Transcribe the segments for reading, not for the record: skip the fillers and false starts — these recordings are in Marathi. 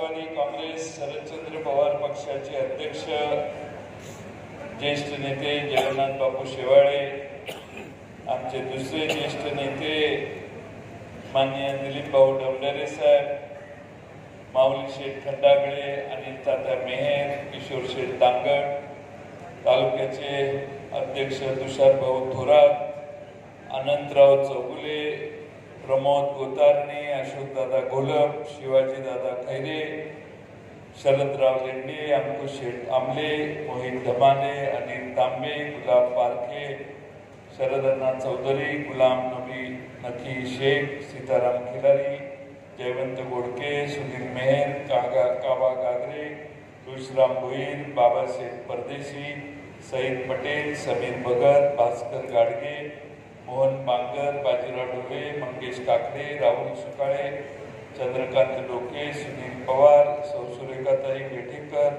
राष्ट्रवादी काँग्रेस शरदचंद्र पवार पक्षाचे अध्यक्ष ज्येष्ठ नेते जगन्नाथ बापू शेवाळे, आमचे दुसरे ज्येष्ठ नेते माननीय दिलीप भाऊ डोंगरे साहेब, माऊली शेठ खंडागळे, अनिल तात्या मेहर, किशोर शेठ दांगड, तालुक्याचे अध्यक्ष तुषार भाऊ थोरात, अनंतराव चौगुले, प्रमोद गोतारणे, अशोकदादा घोलप, शिवाजीदादा खैरे, शरदराव लेंडे, अंकुश शेठ आमले, मोहित धमाले, अनिल तांबे, गुलाब पारखे, शरदअण्णा चौधरी, गुलाम नबी नकी शेख, सीताराम खिलारी, जयवंत गोडके, सुनील मेहर, काबा गागरे, तुळशीराम भोईर, बाबासाहेब परदेशी, सईद पटेल, समीर भगत, भास्कर गाडगे, मोहन बांगर, बाजीराव डोले, मंगेश काकडे, राहुल सुकाळे, चंद्रकांत डोके, सुनील पवार, सुरेखाताई वेठेकर,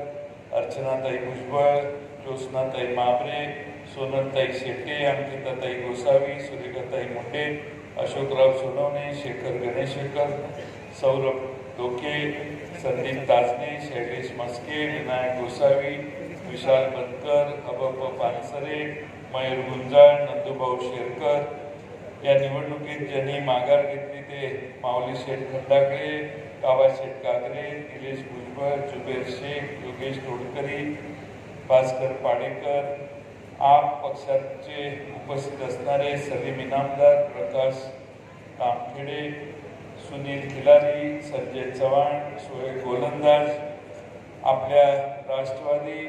अर्चनाताई भुजबळ, ज्योत्स्नाताई माबरे, सोनलताई शेट्टे, अंकिताताई गोसावी, सुरेखाताई मुंडे, अशोकराव सोनवणे, शेखर गणेशकर, सौरभ डोके, संदीप ताजने, शैलेश मस्के, विनायक गोसावी, विशाल बनकर, अबप पानसरे, मयूर गुंजाळ, नंदूभाऊ शेरकर। या निवडणुकीत ज्यांनी माघार घेतली ते माऊली शेठ खंडागळे, काबा शेठ गागरे, निलेश भुजबळ, जुबेर शेख, योगेश तोडकरी, भास्कर पाडेकर, आप पक्षाचे उपस्थित असणारे सलीम इनामदार, प्रकाश कामखेडे, सुनील खिलारी, संजय चव्हाण, सोहेल गोलंदाज, आपल्या राष्ट्रवादी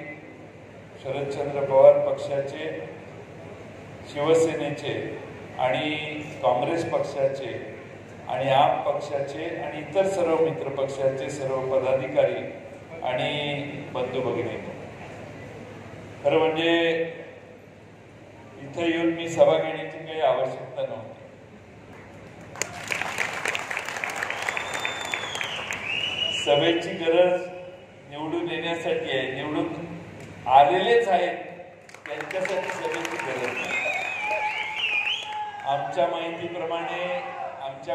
शरदचंद्र पवार पक्षाचे, शिवसेनेचे आणि काँग्रेस पक्षाचे आणि आप पक्षाचे आणि इतर सर्व मित्र पक्षाचे सर्व पदाधिकारी आणि बंधू भगिनी, खरं म्हणजे इथे येऊन मी सभा घेण्याची काही आवश्यकता नव्हती। सभेची गरज निवडून येण्यासाठी आहे, निवडून आलेलेच आहेत त्यांच्यासाठी सभेची गरज नाही। आमच्या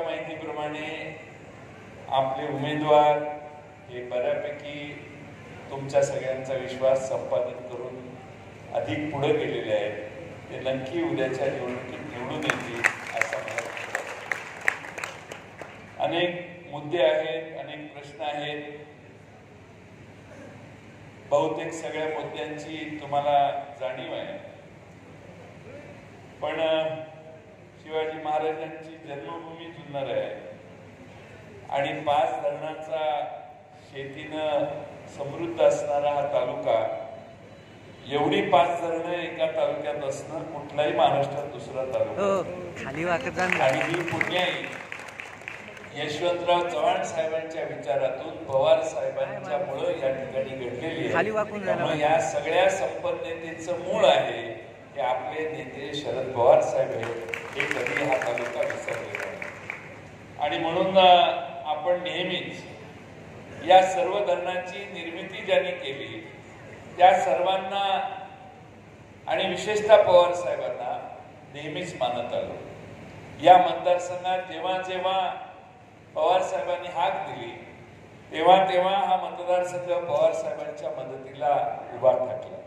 माहितीप्रमाणे आपले उमेदवार हे बऱ्यापैकी तुमच्या सगळ्यांचा विश्वास संपादन करून अधिक पुढे गेलेले आहेत, ते नक्की उद्याच्या निवडणुकीत निवडून येतील असं मला वाटतं। अनेक मुद्दे आहेत, अनेक प्रश्न आहेत, बहुतेक सगळ्या मुद्द्यांची तुम्हाला जाणीव आहे, पण शिवाजी महाराजांची जन्मभूमी जुन्नर आहे आणि 5 धरणांचा शेतीनं समृद्ध असणारा हा तालुका, एवढी 5 धरणं एका तालुक्यात असणं कुठलाही महाराष्ट्रात दुसरा तालुका आणि ही पुण्याई यशवंतराव चव्हाण साहेबांच्या विचारातून पवार साहेबांच्यामुळे या ठिकाणी घडलेली आहे। या सगळ्या संपन्नतेचं मूळ आहे हे आपले नेते शरद पवार साहेब आहेत, हे कधी हा तालुका विसरलेला नाही आणि म्हणून आपण नेहमीच या सर्व धरणांची निर्मिती ज्यांनी केली त्या सर्वांना आणि विशेषतः पवार साहेबांना नेहमीच मानत आलो। या मतदारसंघात जेव्हा जेव्हा पवार साहेबांनी हाक दिली तेव्हा हा मतदारसंघ पवार साहेबांच्या मदतीला उभा ठाकला।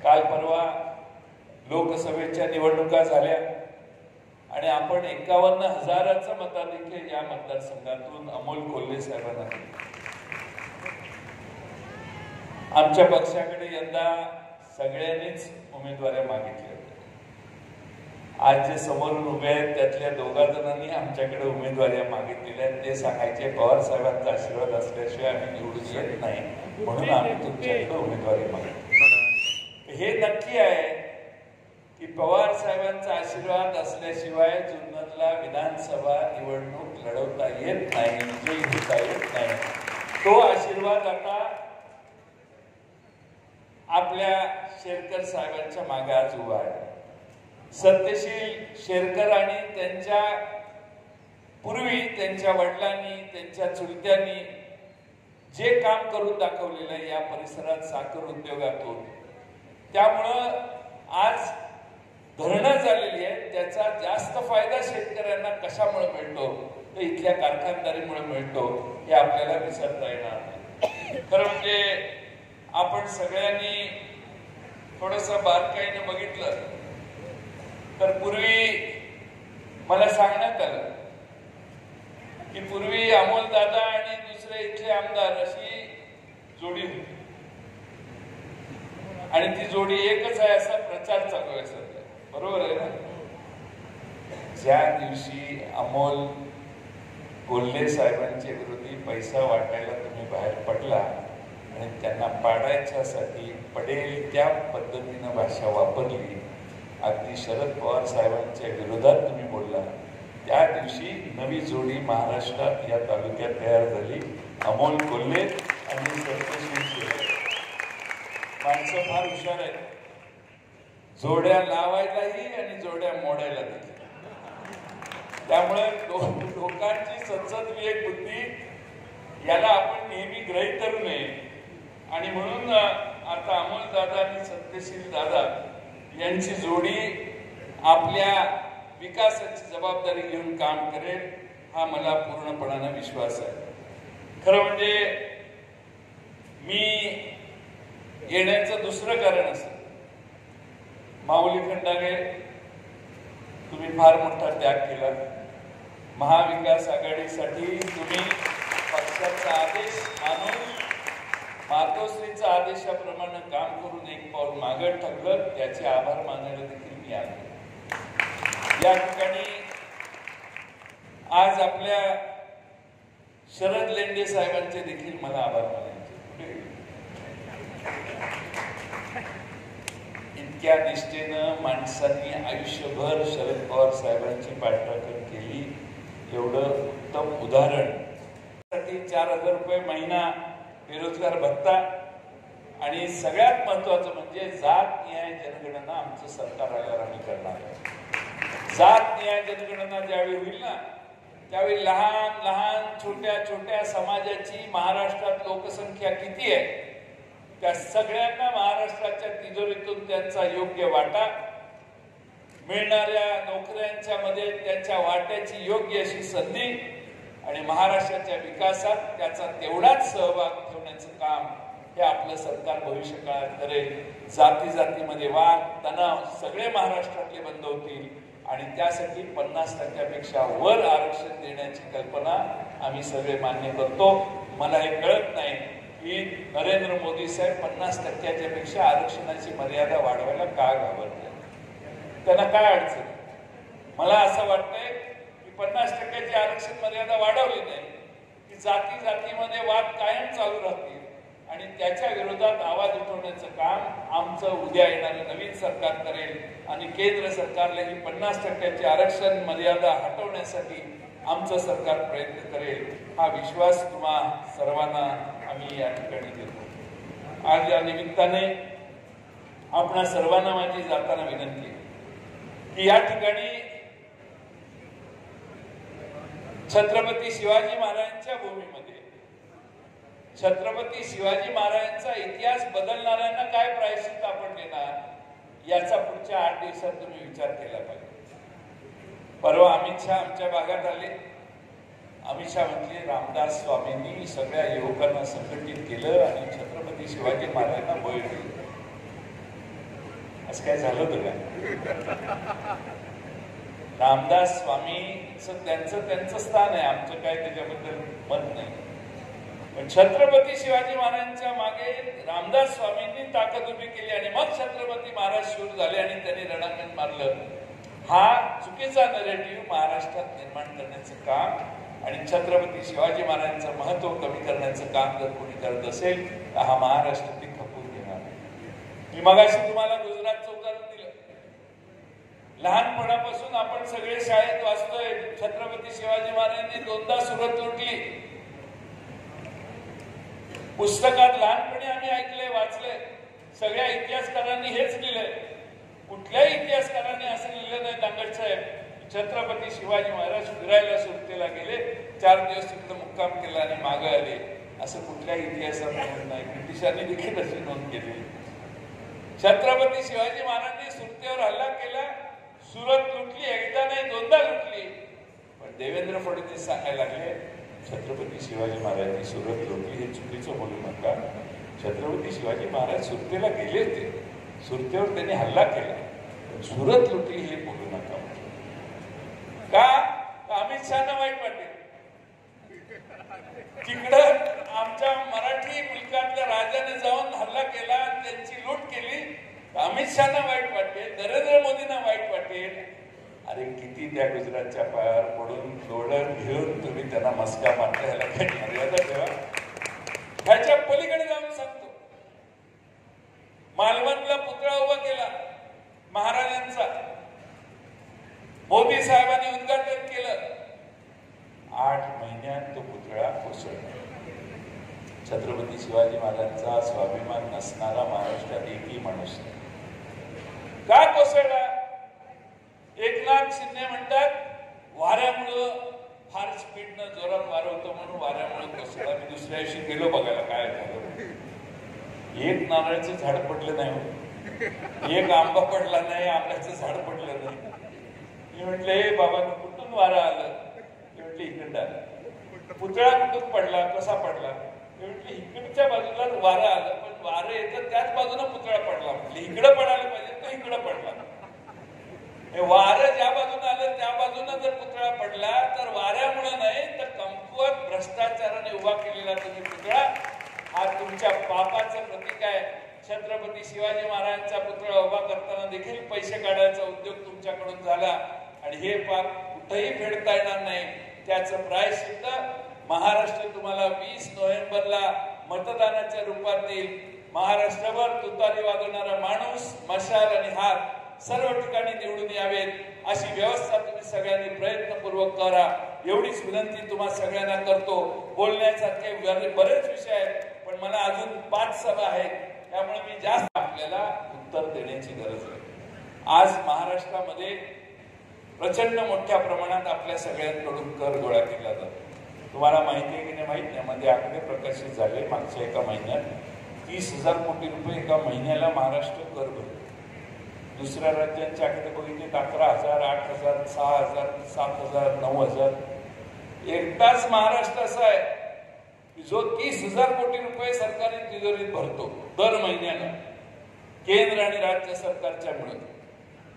काल परवा लोकसभेच्या निवडणुका झाल्या आणि आपण 51,000चं मताधिक्य या मतदारसंघातून अमोल कोल्हे साहेबांना दिले। आमच्या पक्षाकडे यंदा सगळ्यांनीच उमेदवारी मागितल्या। आज जे समोरून उभे आहेत त्यातल्या 2 जणांनी आमच्याकडे उमेदवारी मागितलेल्या आहेत, ते सांगायचे पवार साहेबांचा आशीर्वाद असल्याशिवाय आम्ही निवडून येत नाही, म्हणून आम्ही तुमच्याकडे उमेदवारी मागितली। हे नक्की आहे की पवार साहेबांचा आशीर्वाद असल्याशिवाय जुन्नरला विधानसभा निवडणूक लढवता येत नाही, विजयी होता येत नाही। तो आशीर्वाद आता आपल्या शेरकर साहेबांच्या मागे आज उभा आहे। सत्यशील शेरकर आणि त्यांच्या पूर्वी त्यांच्या वडिलांनी, त्यांच्या चुलत्यांनी जे काम करून दाखवलेलं आहे या परिसरात साखर उद्योगातून, त्यामुळं आज धरणं झालेली आहेत, त्याचा जास्त फायदा शेतकऱ्यांना कशामुळे मिळतो तर इथल्या कारखानदारीमुळे मिळतो हे आपल्याला विसरता येणार नाही. खरं म्हणजे आपण सगळ्यांनी थोडंसं बारकाईनं बघितलं तर पूर्वी मला सांगण्यात आलं की पूर्वी अमोल दादा आणि दुसरे इथले आमदार अशी जोडी होती आणि ती जोडी एकच आहे असा प्रचार चालू आहे सध्या. बरोबर आहे ना? ज्या दिवशी अमोल कोल्हे साहेबांच्या विरोधी पैसा वाटायला तुम्ही बाहेर पडला आणि त्यांना पाडायच्यासाठी पडेल त्या पद्धतीनं भाषा वापरली, अगदी शरद पवार साहेबांच्या विरोधात तुम्ही बोलला, त्या दिवशी नवी जोडी महाराष्ट्रात या तालुक्यात तयार झाली, अमोल कोल्हे आणि सत्यशील शिंदे. माणसं फार हुशार आहेत, जोड्या लावायलाही आणि जोड्या मोडायला देखील. त्यामुळे लोकांची सतत विवेक बुद्धी याला आपण नेहमी ग्रहित करू नये. आणि म्हणून आता अमोल दादा आणि सत्यशील दादा यांची जोडी आपल्या विकासाची जबाबदारी घेऊन काम करेल हा मला पूर्णपणाने विश्वास आहे. खरं म्हणजे मी येण्याचं दुसरं कारण असं, माऊली खंडागे तुम्ही फार मोठा त्याग केला. महाविकास आघाडीसाठी तुम्ही पक्षाचा आदेश मानून मातोश्रीच्या आदेशाप्रमाणे काम करून एक पाऊल मागे टाकलं, त्याचे आभार मानायला देखील मी आलो. या ठिकाणी आज आपल्या शरद लेंडे साहेबांचे देखील मला आभार मानायचे. इतक्या निष्ठेनं माणसांनी आयुष्यभर शरद पवार साहेबांची पाठराखण केली, एवढं उत्तम उदाहरण. 4,000 रुपये महिना बेरोजगार भत्ता आणि सगळ्यात महत्वाचं म्हणजे जात न्याय जनगणना आमचं सरकार आल्यावर आम्ही करणार आहे. जात न्याय जनगणना ज्यावेळी होईल ना, त्यावेळी लहान लहान छोट्या छोट्या समाजाची महाराष्ट्रात लोकसंख्या किती आहे त्या सगळ्यांना महाराष्ट्राच्या तिजोरीतून त्यांचा योग्य वाटा, मिळणाऱ्या नोकऱ्यांच्या मध्ये त्यांच्या वाट्याची योग्य अशी संधी आणि महाराष्ट्राच्या विकासात त्याचा तेवढाच सहभाग ठेवण्याचं काम हे आपलं सरकार भविष्य काळात करेल. जाती जातीमध्ये वाद तणाव सगळे महाराष्ट्रातले बंद होतील आणि त्यासाठी 50% वर आरक्षण देण्याची कल्पना आम्ही सगळे मान्य करतो. मला हे कळत नाही की नरेंद्र मोदी साहेब 50% आरक्षणाची मर्यादा वाढवायला का घाबरले, त्यांना काय अडचण. मला असं वाटतंय की 50% आरक्षण मर्यादा वाढवली नाही की जाती जातीमध्ये वाद कायम चालू राहतील आणि त्याच्या विरोधात आवाज उठवण्याचं काम आमचं उद्या येणारं नवीन सरकार करेल आणि केंद्र सरकारला ही 50% आरक्षण मर्यादा हटवण्यासाठी आमचं सरकार प्रयत्न करेल हा विश्वास तुम्हा सर्वांना आम्ही या ठिकाणी देतो. आज या निमित्ताने आपणा सर्वांना माझी जाताना विनंती की या ठिकाणी छत्रपती शिवाजी महाराजांच्या भूमीमध्ये छत्रपती शिवाजी महाराजांचा इतिहास बदलणाऱ्यांना काय प्रायश्चित्त आपण देणार याचा पुढच्या 8 दिवसात तुम्ही विचार केला पाहिजे. परवा अमित शहा आमच्या भागात आले. अमित शहा म्हटले रामदास स्वामींनी सगळ्या युवकांना संघटित केलं आणि छत्रपती शिवाजी महाराजांना बळी दिली. असं काय झालं होतं का? रामदास स्वामींचं त्यांचं स्थान आहे, आमचं काय त्याच्याबद्दल मत नाही. पण छत्रपती शिवाजी महाराजांच्या मागे रामदास स्वामींनी ताकद उभी केली आणि मग छत्रपती महाराज शूर झाले आणि त्यांनी रणांगण मारलं. हा चुकीचा नरेटिव्ह महाराष्ट्रात निर्माण करण्याचं काम आणि छत्रपती शिवाजी महाराजांचं महत्व कमी करण्याचं काम जर कोणी करत असेल तर हा महाराष्ट्र ती खपून घेणार. मी मगाशी तुम्हाला गुजरातचं उदाहरण दिलं. लहानपणापासून आपण सगळे शाळेत वाचतोय छत्रपती शिवाजी महाराजांनी 2दा सुरत लुटली. पुस्तकात लहानपणी आम्ही ऐकले वाचले. सगळ्या इतिहासकारांनी हेच लिहिलंय. कुठल्याही इतिहासकारांनी असं लिहिलं नाही दांगट साहेब छत्रपती शिवाजी महाराज फिरायला सुरतेला गेले, 4 दिवस तिकडे मुक्काम केला आणि मागे आले. असं कुठल्याही इतिहासात नोंद नाही. ब्रिटिशांनी देखील अशी नोंद केली. छत्रपती शिवाजी महाराजांनी सुरतेवर हल्ला केला, सुरत लुटली, एकदा नाही 2दा लुटली. पण देवेंद्र फडणवीस सांगायला लागले छत्रपती शिवाजी महाराजांनी सुरत लुटली, हे चुकीचं बोलू नका. छत्रपती शिवाजी महाराज सुरतेला गेले होते, सुरतेवर त्यांनी हल्ला केला, सुरत लुटली हे बोलू नका. का अमित शहाना वाईट वाटेल? तिकडं आमच्या मराठी मुलकातल्या राजाने जाऊन हल्ला केला, त्यांची लूट केली, अमित शहाना वाईट वाटेल, नरेंद्र मोदींना वाईट वाटेल. अरे किती त्या गुजरातच्या पायावर पडून डोळर घेऊन तुम्ही त्यांना मस्का मारता, ह्याला काही मर्यादा ठेवा. ह्याच्या पलीकडे जाऊन सांगतो, मालवणला पुतळा उभा केला महाराजांचा, मोदी साहेबांनी उद्घाटन केलं. 8 महिन्यात तो पुतळा कोसळला. छत्रपती शिवाजी महाराजांचा स्वाभिमान नसणारा महाराष्ट्रात एकही माणूस नाही. का कोसळला? एकनाथ शिंदे म्हणतात वाऱ्यामुळं, फार स्पीडनं जोरात वारं होतं म्हणून वाऱ्यामुळे कोसळला. मी दुसऱ्या दिवशी गेलो बघायला काय झालं. एक नारळाचं झाड पडलं नाही, एक आंबा पडला नाही, आंब्याचं झाड पडलं नाही. मी म्हटलं हे बाबा कुठून वारं आलं? मी म्हटलं इकडं आलं. पुतळा कुठून पडला, कसा पडला? मी म्हटलं इकडच्या बाजूला वारं आलं, पण वारं येतं त्याच बाजूला पुतळा पडला. म्हटलं इकडं पडायला पाहिजे, तो इकडं पडला. वारं ज्या बाजून आलं त्या बाजूनं जर पुतळा पडला तर वाऱ्यामुळे नाही तर कमकुवत भ्रष्टाचाराने उभा केलेला तुम्ही पुतळा हा तुमच्या पापाचं प्रतीक आहे. छत्रपती शिवाजी महाराजांचा पुतळा उभा करताना देखील पैसे काढायचा उद्योग तुमच्याकडून झाला आणि हे पाप कुठेही फेडता येणार नाही. त्याचं प्रायश्चित्त महाराष्ट्र तुम्हाला 20 नोव्हेंबरला मतदानाच्या रूपात देईल. महाराष्ट्रभर तुतारी वाजवणारा माणूस, मशाल आणि हात सर्व ठिकाणी निवडून यावेत अशी व्यवस्था तुम्ही सगळ्यांनी प्रयत्नपूर्वक करा, एवढीच विनंती तुम्हाला सगळ्यांना करतो. बोलण्यासारखे बरेच विषय आहेत, पण मला अजून 5 सभा आहेत, त्यामुळे मी जास्त आपल्याला उत्तर देण्याची गरज आहे. आज महाराष्ट्रामध्ये प्रचंड मोठ्या प्रमाणात आपल्या सगळ्यांकडून कर गोळा केला जातो. तुम्हाला माहिती आहे की नाही माहित नाही, मध्ये आकडे प्रकाशित झाले मागच्या एका महिन्यात 30,000 कोटी रुपये एका महिन्याला महाराष्ट्र कर भरतो. दुसऱ्या राज्यांच्या आकडे बघितले 11,000, 8,000, 6,000, 7,000, 9,000. एकटाच महाराष्ट्र असा आहे की जो 30,000 कोटी रुपये सरकारी तिजोरीत भरतो दर महिन्याला, केंद्र आणि राज्य सरकारच्या मिळत.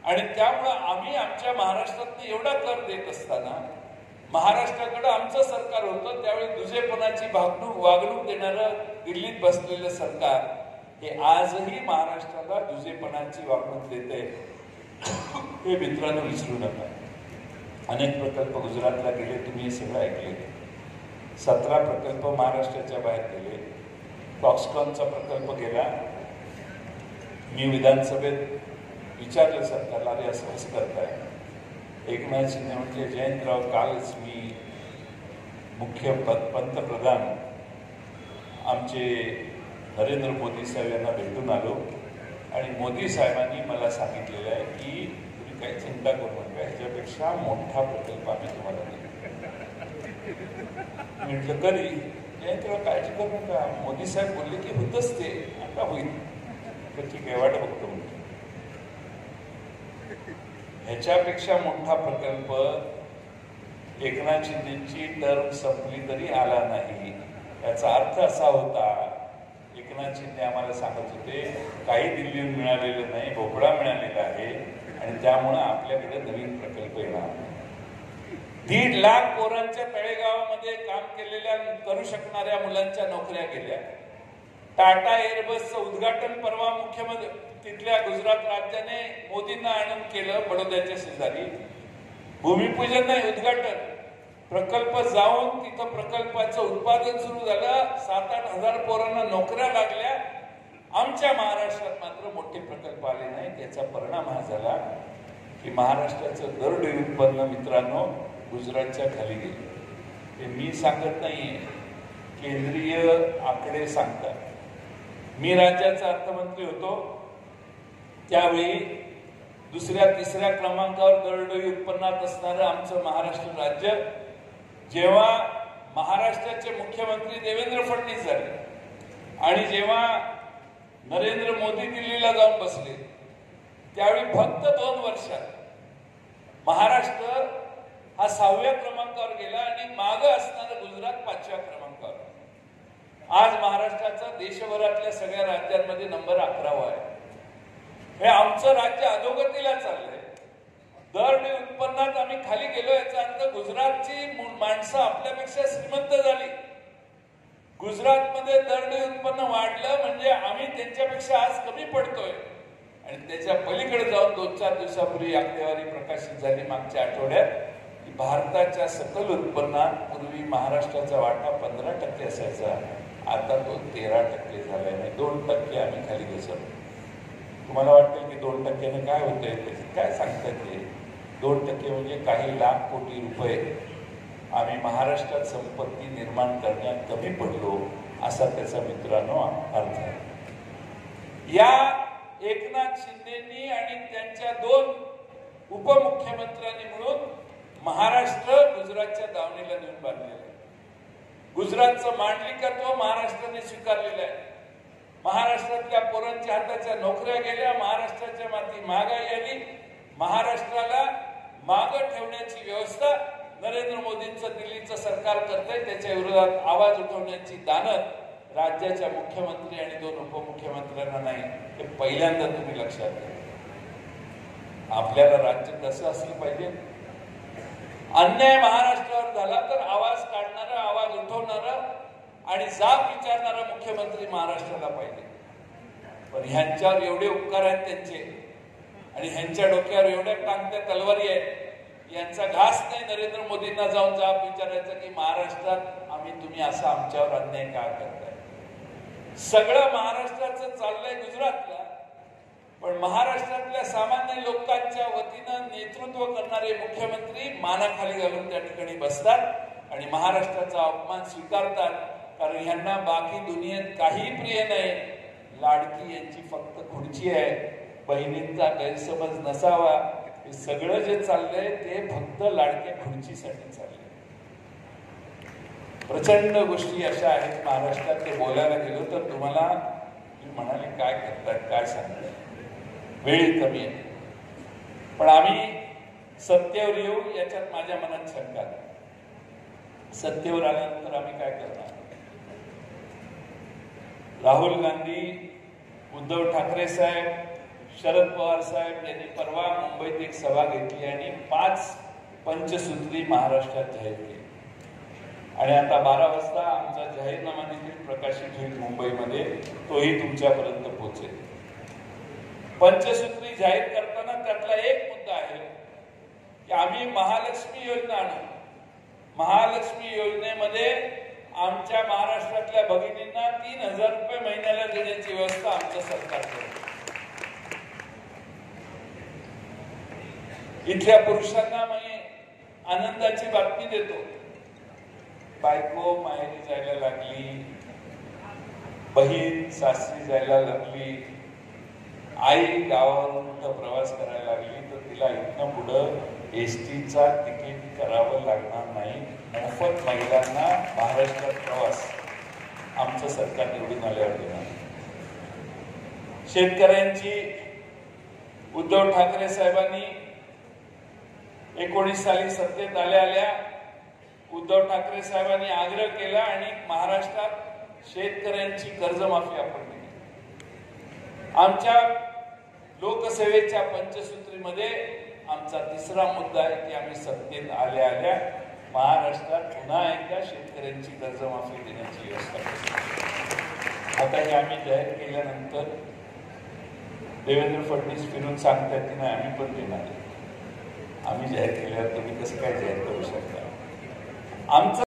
आणि त्यामुळं आम्ही आमच्या महाराष्ट्रात एवढा कर देत असताना महाराष्ट्राकडे आमचं सरकार होतं त्यावेळी दुजेपणाची वागणूक देणारं दिल्लीत बसलेलं सरकार हे आजही महाराष्ट्राला दुजेपणाची वागणूक देते. हे मित्रांनो विसरू नका. अनेक प्रकल्प गुजरातला गेले, तुम्ही हे सगळं ऐकले. 17 प्रकल्प महाराष्ट्राच्या बाहेर गेले. फॉक्सकॉनचा प्रकल्प गेला. मी विधानसभेत विचारलं सरकारला, अरे असं कसं करताय? एकनाथ शिंदे म्हटले जयंतराव कालच मी पंतप्रधान आमचे नरेंद्र मोदी साहेब यांना भेटून आलो आणि मोदी साहेबांनी मला सांगितलेलं आहे की तुम्ही काही चिंता करू नका, ह्याच्यापेक्षा मोठा प्रकल्प आम्ही तुम्हाला देऊ. म्हटलं कधी? जयंतराव काळजी करू नका, मोदी साहेब बोलले की होतच ते, आता होईल. तर ठीक आहे, वाट बघतो. ह्याच्यापेक्षा मोठा प्रकल्प एकनाथ शिंदेची टर्म संपली तरी आला नाही. याचा अर्थ असा होता, एकनाथ शिंदे आम्हाला सांगत होते काही दिल्लीहून मिळालेलं नाही, भोपळा मिळालेला आहे आणि त्यामुळे आपल्याकडे नवीन प्रकल्प येणार. 1.5 लाख पोरांच्या तळेगावामध्ये काम केलेल्या करू शकणाऱ्या मुलांच्या नोकऱ्या गेल्या. टाटा एअरबसचं उद्घाटन परवा मुख्यमंत्री तिथल्या गुजरात राज्याने मोदींना आणून केलं, बडोद्याच्या शेजारी. भूमिपूजन नाही, उद्घाटन. प्रकल्प जाऊन तिथं प्रकल्पाचं उत्पादन सुरू झालं. 7-8 हजार पोरांना नोकऱ्या लागल्या. आमच्या महाराष्ट्रात मात्र मोठे प्रकल्प आले नाही. त्याचा परिणाम हा झाला की महाराष्ट्राचं दरडोई उत्पन्न मित्रांनो गुजरातच्या खाली गेले. हे मी सांगत नाहीये, केंद्रीय आकडे सांगतात. मी राज्याचा अर्थमंत्री होतो त्यावेळी 2ऱ्या-3ऱ्या क्रमांकावर दरडोई उत्पन्नात असणारं आमचं महाराष्ट्र राज्य. जेव्हा महाराष्ट्राचे मुख्यमंत्री देवेंद्र फडणवीस झाले आणि जेव्हा नरेंद्र मोदी दिल्लीला जाऊन बसले त्यावेळी फक्त 2 वर्षात महाराष्ट्र हा 6व्या क्रमांकावर गेला आणि मागे असणारं गुजरात 5व्या क्रमांकावर. आज महाराष्ट्राचा देशभरातल्या सगळ्या राज्यांमध्ये नंबर 11वा आहे. हे आमचं राज्य अधोगतीला चाललंय. दरडी उत्पन्नात आम्ही खाली गेलो. याचा अर्थ गुजरातची माणसं आपल्यापेक्षा श्रीमंत झाली. गुजरातमध्ये दरडी उत्पन्न वाढलं म्हणजे आम्ही त्यांच्यापेक्षा आज कमी पडतोय. आणि त्याच्या पलीकडे जाऊन 2-4 दिवसापूर्वी आकडेवारी प्रकाशित झाली मागच्या आठवड्यात की भारताच्या सकल उत्पन्नात पूर्वी महाराष्ट्राचा वाटा 15% असायचा, आता तो 13% झालाय. म्हणजे 2% आम्ही खाली घसरलो. तुम्हाला वाटेल की 2%ने काय होतंय, काय सांगतात ते? 2% म्हणजे काही लाख कोटी रुपये आम्ही महाराष्ट्रात संपत्ती निर्माण करण्यात कमी पडलो, असा त्याचा मित्रांनो अर्थ आहे. या एकनाथ शिंदेंनी आणि त्यांच्या 2 उपमुख्यमंत्र्यांनी मिळून महाराष्ट्र गुजरातच्या दावणीला नेऊन बांधलेलं आहे. गुजरातचं मांडलिकत्व महाराष्ट्राने स्वीकारलेलं आहे. महाराष्ट्रातल्या पोरांच्या हाताच्या नोकऱ्या गेल्या, महाराष्ट्राच्या माती महागाई आली. महाराष्ट्राला मागं ठेवण्याची व्यवस्था नरेंद्र मोदींचं दिल्लीचं सरकार करतंय. त्याच्या विरोधात आवाज उठवण्याची दानत राज्याच्या मुख्यमंत्री आणि 2 उपमुख्यमंत्र्यांना नाही. हे पहिल्यांदा तुम्ही लक्षात घ्या. आपल्याला राज्य कसं असलं पाहिजे? अन्याय महाराष्ट्रावर झाला तर आवाज काढणारा, आवाज उठवणारा आणि जाब विचारणारा मुख्यमंत्री महाराष्ट्राला पाहिजे. पण ह्यांच्यावर एवढे उपकार आहेत त्यांचे आणि ह्यांच्या डोक्यावर एवढ्या टांगत्या तलवारी आहेत. यांचा घास नाही नरेंद्र मोदींना जाऊन जाब विचारायचा की महाराष्ट्रात तुम्ही असा आमच्यावर अन्याय का करताय. सगळं महाराष्ट्राचं चाललंय गुजरातला, पण महाराष्ट्रातल्या सामान्य लोकांच्या वतीनं नेतृत्व करणारे मुख्यमंत्री मानाखाली घालून त्या ठिकाणी बसतात आणि महाराष्ट्राचा अपमान स्वीकारतात. कारण ह्यांना बाकी दुनियेत काही प्रिय नाही. लाडकी यांची फक्त खुर्ची आहे. बहिणींचा गैरसमज नसावा. हे सगळं जे चाललंय ते फक्त लाडक्या खुर्चीसाठी चाललंय. प्रचंड गोष्टी अशा आहेत महाराष्ट्रात. ते बोलायला गेलो तर तुम्हाला मी म्हणाले काय करतात, काय सांगतात, वेळ कमी आहे. पण आम्ही सत्तेवर येऊ याच्यात माझ्या मनात शंका नाही. सत्तेवर आल्यानंतर आम्ही काय करणार? राहुल गांधी, उद्धव ठाकरे साहेब, शरद पवार साहेब यांनी परवा मुंबईत एक सभा घेतली आणि 5 पंचसूत्री महाराष्ट्रात जाहीर केली. आणि आता 12 वाजता आमचा जाहीरनामा देखील प्रकाशित होईल मुंबईमध्ये. तोही तुमच्यापर्यंत पोहोचेल. पंचसूत्री जाहीर करताना त्यातला एक मुद्दा आहे की आम्ही महालक्ष्मी योजना आणू. महालक्ष्मी योजनेमध्ये आमच्या महाराष्ट्रातल्या भगिनींना 3000 रुपये महिन्याला देण्याची व्यवस्था आमचं सरकार करेल. इथल्या पुरुषांना मी आनंदाची बातमी देतो. बायको माहेरी जायला लागली, बहीण सासरी जायला लागली, आई गावावरून मोठा प्रवास करायला लागली तर तिला इथनं पुढं एसटीचा तिकीट करावं लागणार नाही. मोफत महिलांना महाराष्ट्रात प्रवास आमचं सरकार निवडून आल्यावर देणार. शेतकऱ्यांची उद्धव ठाकरे साहेबांनी 19 साली सत्तेत आल्या उद्धव ठाकरे साहेबांनी आग्रह केला आणि महाराष्ट्रात शेतकऱ्यांची कर्जमाफी आपण केली. आमच्या लोकसेवेच्या पंचसूत्रीमध्ये आमचा 3रा मुद्दा आहे की आम्ही सत्तेत आल्या महाराष्ट्रात पुन्हा एकदा शेतकऱ्यांची कर्जमाफी देण्याची व्यवस्था केली. आता हे आम्ही जाहीर केल्यानंतर देवेंद्र फडणवीस फिरून सांगतात की नाही आम्ही पण देणार. आम्ही जाहीर केल्यावर तुम्ही कसं काय जाहीर करू शकता? आमचं